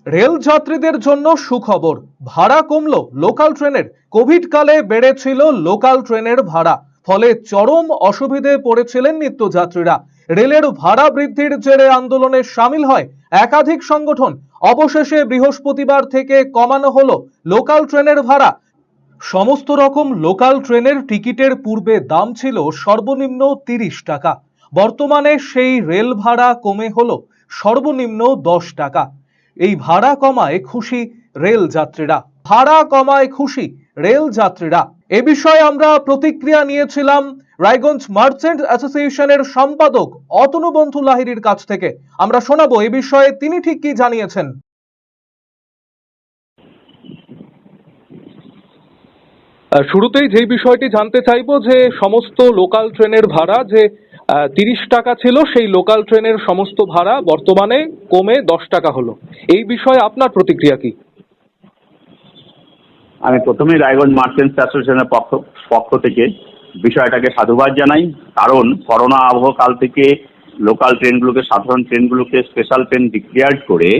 Rail যাত্রীদের জন্য সুখবর, ভাড়া কমলো লোকাল ট্রেনের। কোভিড কালে বেড়েছিল লোকাল ট্রেনের ভাড়া, ফলে চরম অসুবিধে পড়েছিলেন নিত্যযাত্রীরা। রেলের ভাড়া বৃদ্ধির জেরে আন্দোলনে সামিল হয় একাধিক সংগঠন। অবশেষে বৃহস্পতিবার থেকে কমানো হলো লোকাল ট্রেনের ভাড়া। সমস্ত রকম লোকাল ট্রেনের টিকিটের পূর্বে দাম ছিল সর্বনিম্ন 30 টাকা। বর্তমানে সেই রেল ভাড়া কমে হলো সর্বনিম্ন 10 টাকা। এই ভাড়া কমায় খুশি রেল যাত্রীরা। ভাড়া কমায় খুশি রেল যাত্রীরা। এ বিষয়ে আমরা প্রতিক্রিয়া নিয়েছিলাম রায়গঞ্জ মার্চেন্ট অ্যাসোসিয়েশনের সম্পাদক অতনু বন্ধু লাহিড়ীর কাছ থেকে। আমরা শোনাবো এ বিষয়ে তিনি ঠিক কি জানিয়েছেন। শুরুতেই যে বিষয়টি জানতে চাইবো যে সমস্ত লোকাল ট্রেনের ভাড়া যে 30 টাকা ছিল, সেই লোকাল ট্রেনের সমস্ত ভাড়া বর্তমানে কমে 10 টাকা হলো। এই বিষয়ে আপনার প্রতিক্রিয়া কি? আমি প্রথমেই রায়গঞ্জ মার্চেন্টস অ্যাসোসিয়েশনের পক্ষ থেকে বিষয়টাকে সাধুবাদ জানাই। কারণ করোনা আবহকাল থেকে লোকাল ট্রেনগুলোকে, সাধারণ ট্রেনগুলোকে স্পেশাল ট্রেন ডিক্লেয়ার করে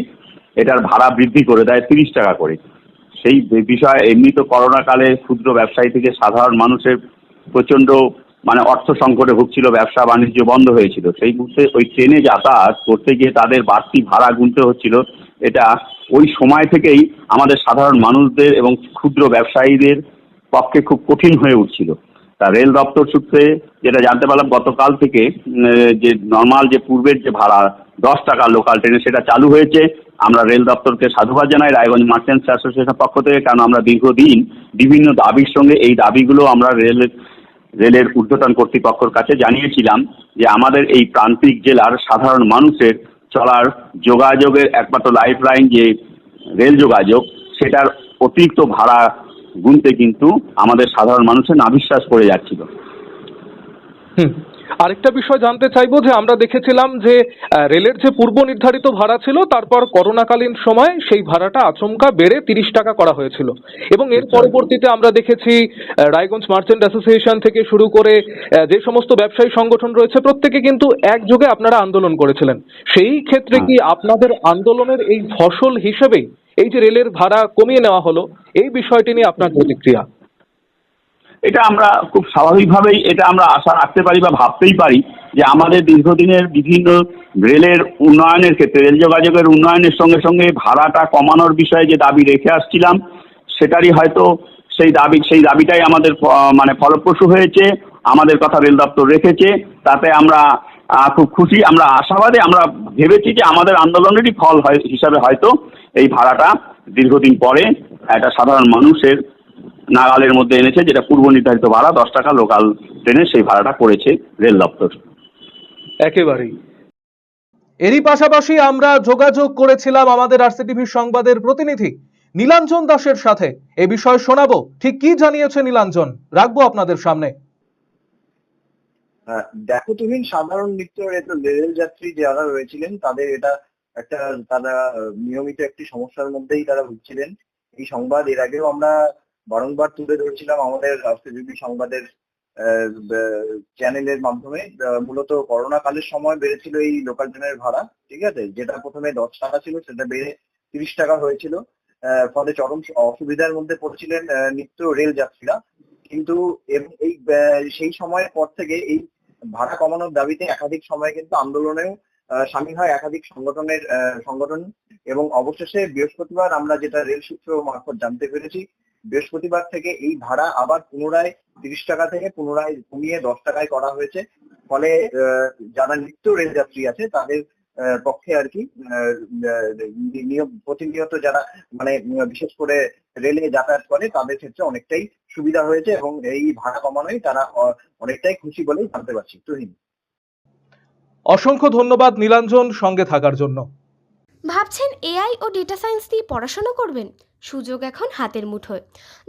এটার ভাড়া বৃদ্ধি করে দেয় 30 টাকা করে। সেই বিষয়ে এমনি তো করোনাকালে ক্ষুদ্র ব্যবসায়ী থেকে সাধারণ মানুষের প্রচণ্ড অর্থ সংকটে ভুগছিল, ব্যবসা বাণিজ্য বন্ধ হয়েছিল। সেই মুহূর্তে ওই ট্রেনে যাতায়াত করতে গিয়ে তাদের বাড়তি ভাড়া গুনতে হচ্ছিল। এটা ওই সময় থেকেই আমাদের সাধারণ মানুষদের এবং ক্ষুদ্র ব্যবসায়ীদের পক্ষে খুব কঠিন হয়ে উঠছিল। তা রেল দপ্তর সূত্রে যেটা জানতে পারলাম, গতকাল থেকে যে নর্মাল যে পূর্বের যে ভাড়া 10 টাকা লোকাল ট্রেনে, সেটা চালু হয়েছে। আমরা রেল দপ্তরকে সাধুবাদ জানাই রায়গঞ্জ মার্চেন্টস অ্যাসোসিয়েশনের পক্ষ থেকে। কারণ আমরা দীর্ঘদিন বিভিন্ন দাবির সঙ্গে এই দাবিগুলো আমরা রেলের ঊর্ধ্বতন কর্তৃপক্ষের কাছে জানিয়েছিলাম যে আমাদের এই প্রান্তিক জেলার সাধারণ মানুষের চলার যোগাযোগের একমাত্র লাইফ লাইন যে রেল যোগাযোগ, সেটার অতিরিক্ত ভাড়া গুনতে কিন্তু আমাদের সাধারণ মানুষের নাভিশ্বাস পড়ে যাচ্ছিল। আরেকটা বিষয় জানতে চাইবো যে আমরা দেখেছিলাম যে রেলের যে পূর্ব নির্ধারিত ভাড়া ছিল, তারপর করোনাকালীন সময় সেই ভাড়াটা আচমকা বেড়ে 30 টাকা করা হয়েছিল এবং এর পরবর্তীতে আমরা দেখেছি রায়গঞ্জ মার্চেন্ট অ্যাসোসিয়েশন থেকে শুরু করে যে সমস্ত ব্যবসায়ী সংগঠন রয়েছে, প্রত্যেকে কিন্তু একযোগে আপনারা আন্দোলন করেছিলেন। সেই ক্ষেত্রে কি আপনাদের আন্দোলনের এই ফসল হিসেবেই এই যে রেলের ভাড়া কমিয়ে নেওয়া হলো, এই বিষয়টি নিয়ে আপনার প্রতিক্রিয়া? এটা আমরা খুব স্বাভাবিকভাবেই এটা আমরা আশা রাখতে পারি বা ভাবতেই পারি যে আমাদের দীর্ঘদিনের বিভিন্ন রেলের উন্নয়নের ক্ষেত্রে, রেল যোগাযোগের উন্নয়নের সঙ্গে সঙ্গে ভাড়াটা কমানোর বিষয়ে যে দাবি রেখে আসছিলাম, সেটারই হয়তো সেই দাবিটাই আমাদের ফলপ্রসূ হয়েছে। আমাদের কথা রেল দপ্তর রেখেছে, তাতে আমরা খুব খুশি। আমরা আশাবাদী। আমরা ভেবেছি যে আমাদের আন্দোলনেরই ফল হিসাবে হয়তো এই ভাড়াটা দীর্ঘদিন পরে একটা সাধারণ মানুষের নাগালের মধ্যে এনেছে, যেটা পূর্ব নির্ধারিত ভাড়া 10 টাকা লোকাল ট্রেনে, সেই ভাড়াটা করেছে রেল দপ্তর। একেবারেই। এরই পাশাপাশি আমরা যোগাযোগ করেছিলাম আমাদের আরসিটিভি সংবাদের প্রতিনিধি নীলাঞ্জন দাসের সাথে। এ বিষয়ে শোনাবো ঠিক কি জানিয়েছে নীলাঞ্জন, রাখবো আপনাদের সামনে। দেখো তুহিন, সাধারণ রেল যাত্রী যারা রয়েছিলেন তাদের এটা তারা নিয়মিত একটি সমস্যার মধ্যেই তারা ভুগছিলেন। এই সংবাদ এর আগেও আমরা বারংবার তুলে ধরেছিলাম আমাদের রাষ্ট্রজীবী সংবাদের চ্যানেলের মাধ্যমে। মূলত করোনা কালের সময় বেড়েছিল এই লোকাল ট্রেনের ভাড়া, ঠিক আছে, যেটা প্রথমে 10 টাকা ছিল সেটা বেড়ে 30 টাকা হয়েছিল। ফলে চরম অসুবিধার মধ্যে পড়ছিলেন নিত্য রেল যাত্রীরা। কিন্তু এই সেই সময়ের পর থেকে এই ভাড়া কমানোর দাবিতে একাধিক সময় কিন্তু আন্দোলনেও সামিল হয় একাধিক সংগঠন। এবং অবশেষে বৃহস্পতিবার আমরা যেটা রেল সূত্র মারফত জানতে পেরেছি, বৃহস্পতিবার থেকে এই ভাড়া আবার পুনরায় 30 টাকা থেকে পুনরায় কমিয়ে 10 টাকায় করা হয়েছে। ফলে যারা নিত্য রেল যাত্রী আছে তাদের পক্ষে আর কি প্রতিনিয়ত যারা বিশেষ করে রেলে যাতায়াত করে তাদের ক্ষেত্রে অনেকটাই সুবিধা হয়েছে এবং এই ভাড়া কমানোই তারা অনেকটাই খুশি বলেই জানতে পারছি। তুহিন, অসংখ্য ধন্যবাদ নীলাঞ্জন সঙ্গে থাকার জন্য। ভাবছেন এআই ও ডেটা সায়েন্স দিয়ে পড়াশোনা করবেন? সুযোগ এখন হাতের মুঠোয়।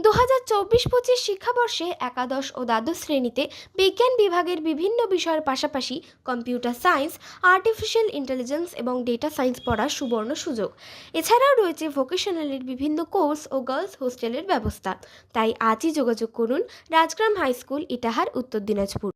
2024-25 শিক্ষাবর্ষে একাদশ ও দ্বাদশ শ্রেণীতে বিজ্ঞান বিভাগের বিভিন্ন বিষয়ের পাশাপাশি কম্পিউটার সায়েন্স, আর্টিফিশিয়াল ইন্টেলিজেন্স এবং ডেটা সায়েন্স পড়ার সুবর্ণ সুযোগ। এছাড়াও রয়েছে ভোকেশনালের বিভিন্ন কোর্স ও গার্লস হোস্টেলের ব্যবস্থা। তাই আজই যোগাযোগ করুন রাজগ্রাম হাই স্কুল, ইটাহার, উত্তর দিনাজপুর।